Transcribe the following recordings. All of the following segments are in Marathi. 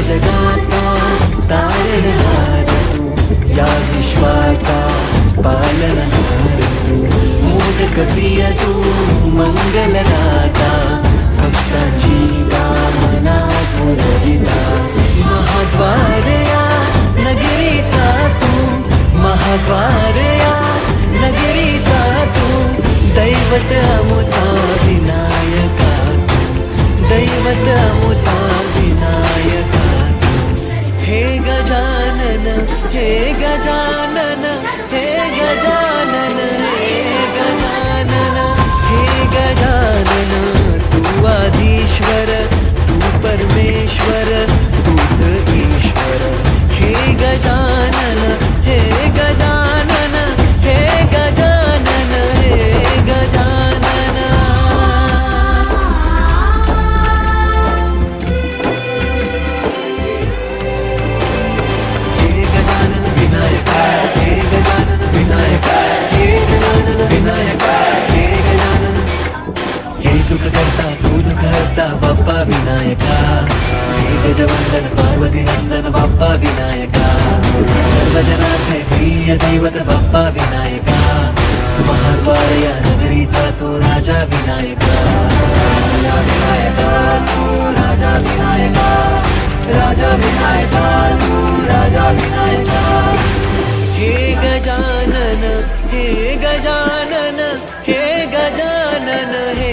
जगाचा तारणहार तू, या विश्वाचा पालनहार तू, मोदक प्रिय तू, मंगलदाता, भक्तांची कामना पुरविता, महाद्वार या नगरीचा तू, महाद्वार या नगरीचा तू, दैवत अमुचा विनायका तू, दैवत अमुचा विनायका। हे गजानन हे गजानन हे गजानन हे गजानन हे गजानन, तू आदिश्वर तू परमेश्वर तूच ईश्वर। हे गजानन हे गजानन हे गजानन हे गजानन। सुख करता तू दुख हरता बाप्पा विनायका, हे गजवंदन पार्वती नंदन बाप्पा विनायका, सर्वजनाचे प्रिय दैवत बाप्पा विनायका, महाद्वार या नगरीचा तो राजा विनायका, राजा विनायका तू राजा विनायका, राजा विनायका तू राजा विनायका। हे गजानन हे गजानन हे गजानन हे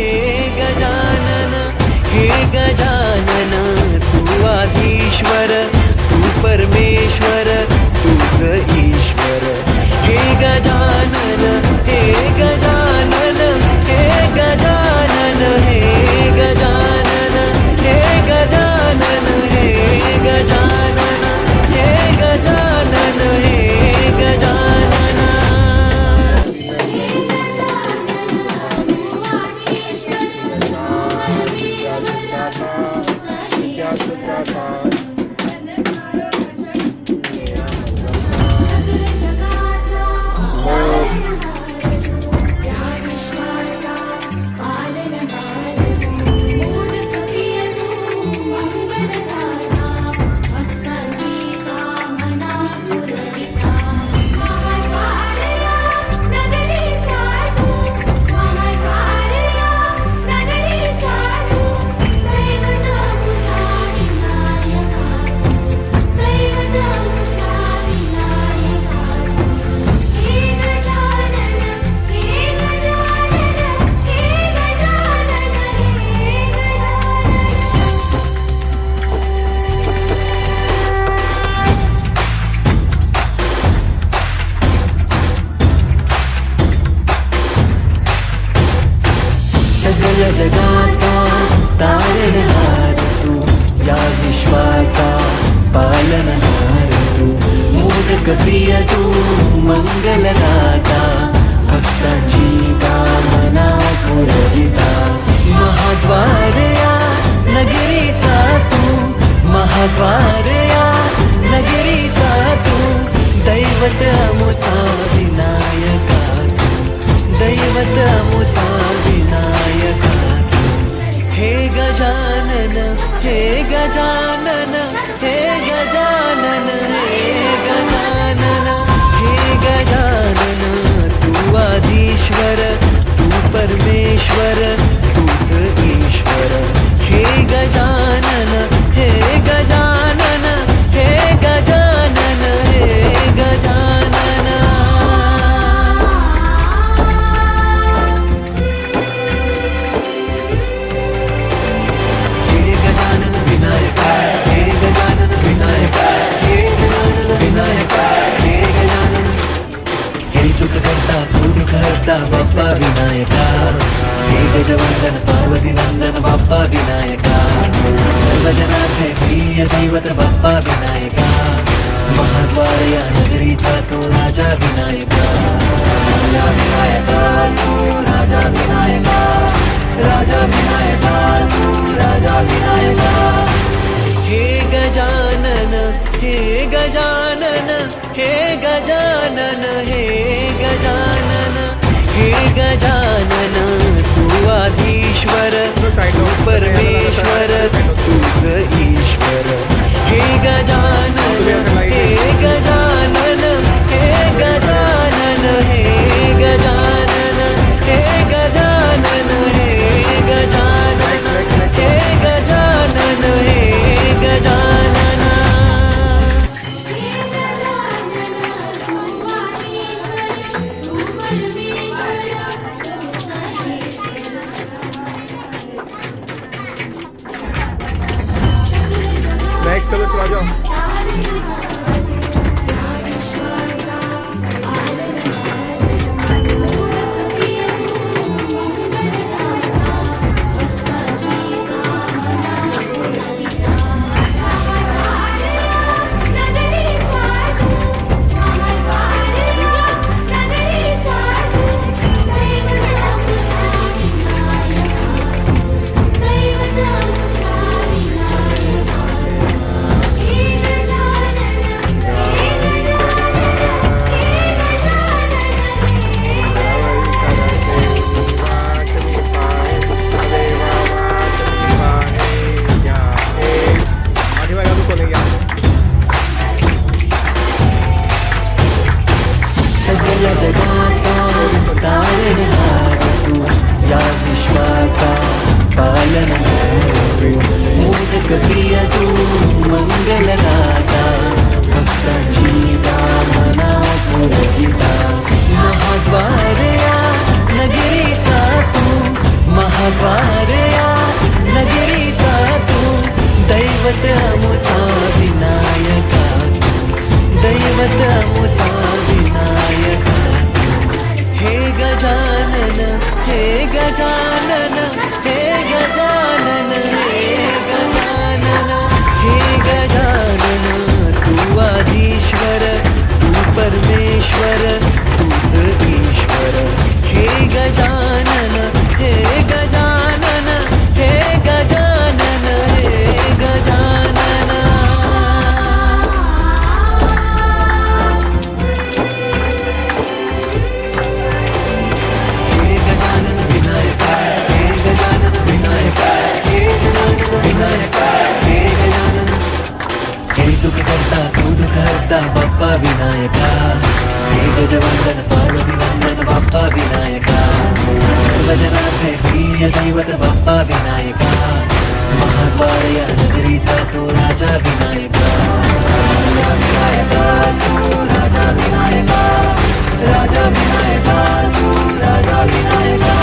गजानन हे गजानन, तू आदिश्वर तू परमेश्वर तूच ईश्वर। हे गजानन हे गजानन हे गजानन हे गजानन हे गजानन हे गजानन हे गजानन हे गजानन। जगाचा तारणहार तू, या विश्वाचा पालनहार तू, मोदक प्रिय तू, मंगलदाता, भक्तांची कामना पुरविता, महाद्वार या नगरीचा तू, महाद्वार या नगरीचा तू, दैवत अमुचा विनायका तू, दैवत अमुचा विनायका। हे गजानन हे गजानन हे गजानन हे गजानन हे गजानन, तू आदिश ईश्वर तू परमेश्वर तूच ईश्वर हे गजानन हे गजानन हे गजानन हे गजानन हे गजानन विनायक हे गजानन विनायक हे गजानन विनायक हे गजानन हे सुख करता तू दुःख हरता बाप्पा विनायका हे गजवंदन पार्वती नंदन बाप्पा विनायका सर्वजनार्थे प्रिय दैवत बाप्पा विनायका महाद्वार या नगरीचा तो राजा विनायका राजा विनायका तू राजा विनायका राजा विनायका तू राजा विनायका हे गजानन हे गजानन हे गजानन हे गजानन हे गजानन तू आधीश्वर तू परमेश्वर तूच ईश्वर हे गजानन हे गजानन हे गजानन हे गजानन हे गजानन हे गजानन हे गजानन हे गजानन नेक्स्ट चलो चला जाओ सगळ्या जगाचा तारणहार तू या विश्वाचा पालनहार तू मोदक प्रिय तू मंगलदाता भक्तांची कामना पुरविता महाद्वार या नगरीचा तू महाद्वार या नगरीचा तू दैवत अमुचा विनायका दैवत अमुचा विनायका हे गजानन हे गजानन हे गजानन हे गजानन हे गजानन तू आधीश्वर तू परमेश्वर तूच ईश्वर हे गजानन हे गजानन हे गजानन हे गजानन हे गजानन विनायक हे गजानन विनायक हे गजानन विनायक हे गजानन हे सुख करता तू दुःख हरता बाप्पा विनायका हे गजवंदन पार्वती नंदन बाप्पा विनायका सर्वजनार्थे प्रिय दैवत बाप्पा विनायका महाद्वार या नगरीचा तो राजा विनायका राजा विनायका तू राजा विनायका राजा विनायका तू राजा विनायका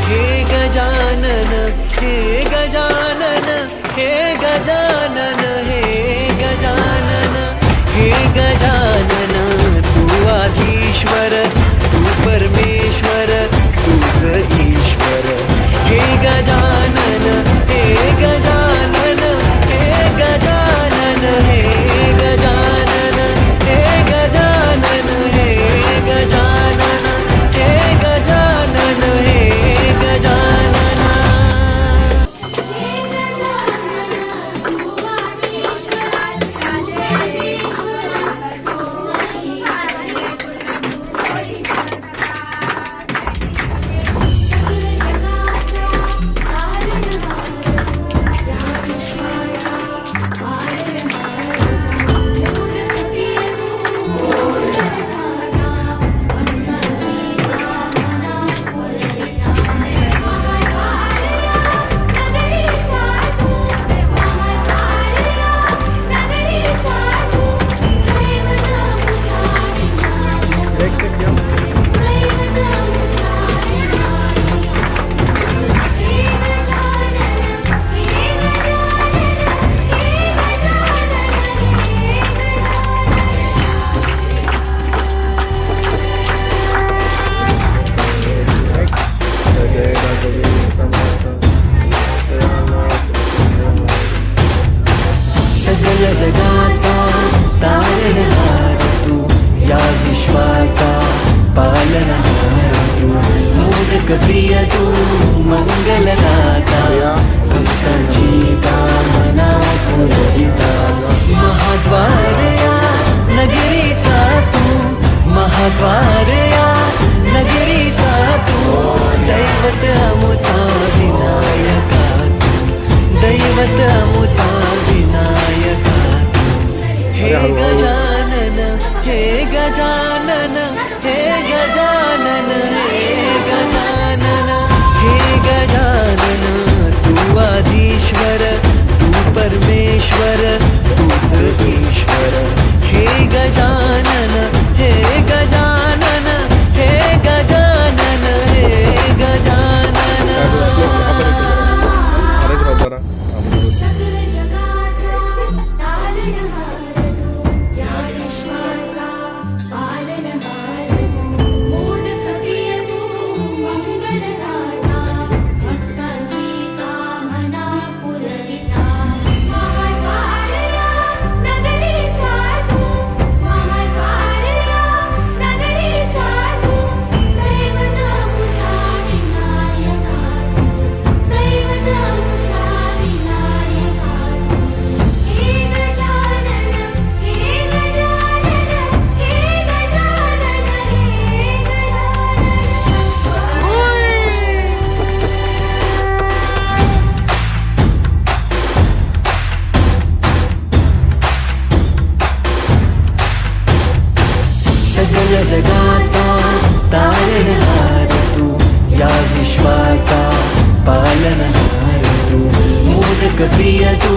हे गजानन हे गजानन हे गजानन हे गजानन हे गजानन तू आधीश्वर तू परमेश्वर तूच ईश्वर हे गजानन हे गजानन हे गजानन हे गजानन हे गजानन हे गजानन हे मोदक प्रिय तू मंगलदाता भक्तांची कामना पुरविता महाद्वार या नगरीचा तू महाद्वार या नगरीचा तू दैवत अमुचा विनायका तू दैवत अमुचा विनायका तू हे गजानन हे गजानन हे गजानन हे गजानन हे गजानन तू आदिश्वर तू परमेश्वर तूच ईश्वर हे गजानन हे गजानन हे गजानन हे गजानन सकल जगाचा तारणहार तू या विश्वाचा पालनहार तू मोदक प्रिय तू मंगलदाता भक्तांची कामना पुरविता महाद्वार या नगरीचा तू महाद्वार या नगरीचा तू दैवत अमुचा विनायका तू दैवत अमुचा विनायका तू हे गजानन हे गजानन हे गजानन हे सकल जगाचा तारणहार तू या विश्वाचा पालनहार तू मोदक प्रिय तू